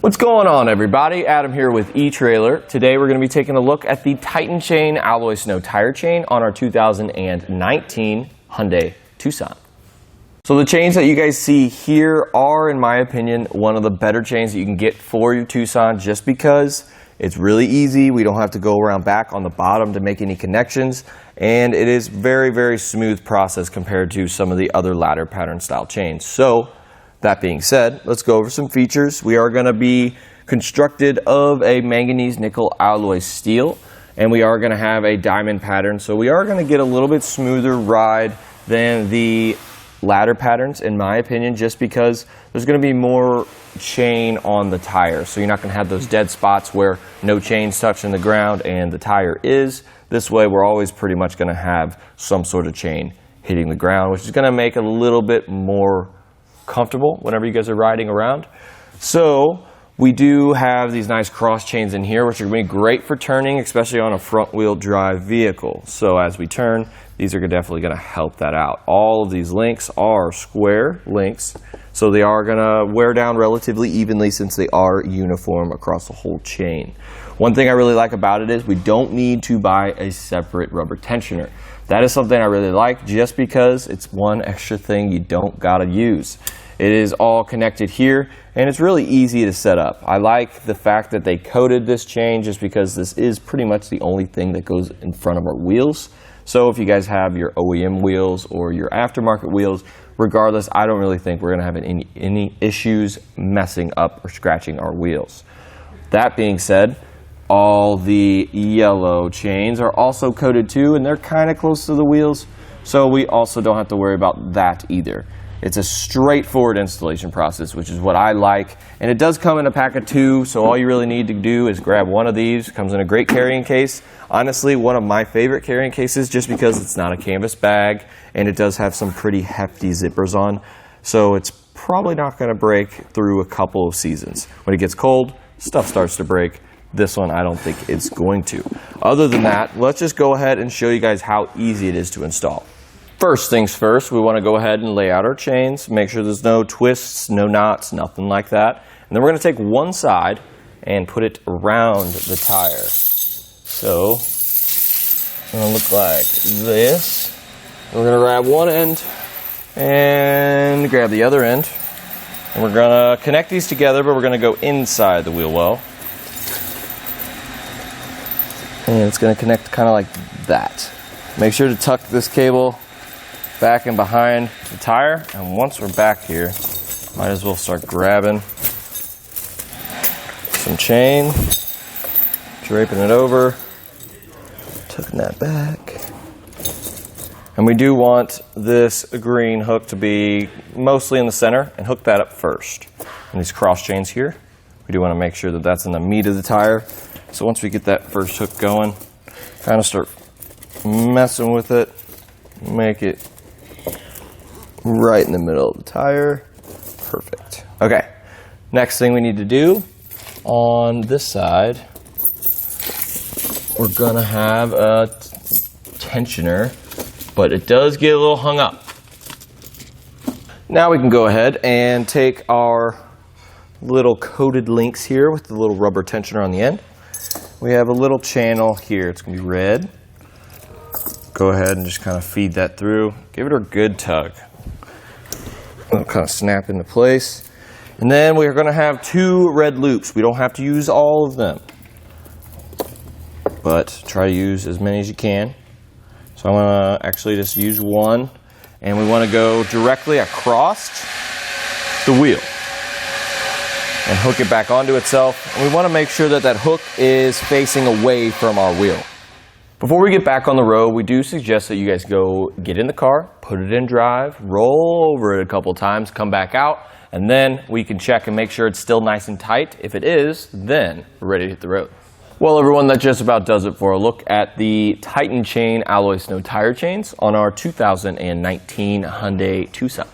What's going on, everybody? Adam here with eTrailer. Today we're going to be taking a look at the Titan Chain Alloy Snow Tire Chain on our 2019 Hyundai Tucson. So the chains that you guys see here are, in my opinion, one of the better chains that you can get for your Tucson, just because it's really easy. We don't have to go around back on the bottom to make any connections, and it is very, very smooth process compared to some of the other ladder pattern style chains. So that being said, let's go over some features. We are going to be constructed of a manganese nickel alloy steel, and we are going to have a diamond pattern. So we are going to get a little bit smoother ride than the ladder patterns, in my opinion, just because there's going to be more chain on the tire. So you're not going to have those dead spots where no chain's touching the ground and the tire is. This way, we're always pretty much going to have some sort of chain hitting the ground, which is going to make it a little bit more comfortable whenever you guys are riding around. So we do have these nice cross chains in here, which are going to be great for turning, especially on a front wheel drive vehicle. So as we turn, these are definitely going to help that out. All of these links are square links, so they are going to wear down relatively evenly since they are uniform across the whole chain. One thing I really like about it is we don't need to buy a separate rubber tensioner. That is something I really like, just because it's one extra thing you don't gotta use. It is all connected here, and it's really easy to set up. I like the fact that they coated this chain, just because this is pretty much the only thing that goes in front of our wheels. So if you guys have your OEM wheels or your aftermarket wheels, regardless, I don't really think we're gonna have any issues messing up or scratching our wheels. That being said, all the yellow chains are also coated too, and they're kind of close to the wheels, so we also don't have to worry about that either. It's a straightforward installation process, which is what I like, and it does come in a pack of 2, so all you really need to do is grab one of these. It comes in a great carrying case. Honestly, one of my favorite carrying cases, just because it's not a canvas bag, and it does have some pretty hefty zippers on, so it's probably not going to break through a couple of seasons. When it gets cold, stuff starts to break. This one I don't think it's going to. Other than that, let's just go ahead and show you guys how easy it is to install. First things first, we want to go ahead and lay out our chains, make sure there's no twists, no knots, nothing like that. And then we're going to take one side and put it around the tire. So it's going to look like this. We're going to grab one end and grab the other end. And we're going to connect these together, but we're going to go inside the wheel well. And it's going to connect kind of like that. Make sure to tuck this cable back and behind the tire. And once we're back here, might as well start grabbing some chain, draping it over, tucking that back. And we do want this green hook to be mostly in the center, and hook that up first. And these cross chains here, we do want to make sure that that's in the meat of the tire. So once we get that first hook going, kind of start messing with it, make it right in the middle of the tire. Perfect. Okay, next thing we need to do on this side, we're gonna have a tensioner, but it does get a little hung up. Now we can go ahead and take our little coated links here with the little rubber tensioner on the end. We have a little channel here. It's going to be red. Go ahead and just kind of feed that through. Give it a good tug. It'll kind of snap into place. And then we're going to have 2 red loops. We don't have to use all of them, but try to use as many as you can. So I'm going to actually just use one, and we want to go directly across the wheel and hook it back onto itself. And we want to make sure that that hook is facing away from our wheel. Before we get back on the road, we do suggest that you guys go get in the car, put it in drive, roll over it a couple times, come back out, and then we can check and make sure it's still nice and tight. If it is, then we're ready to hit the road. Well, everyone, that just about does it for a look at the Titan Chain Alloy Snow Tire Chains on our 2019 Hyundai Tucson.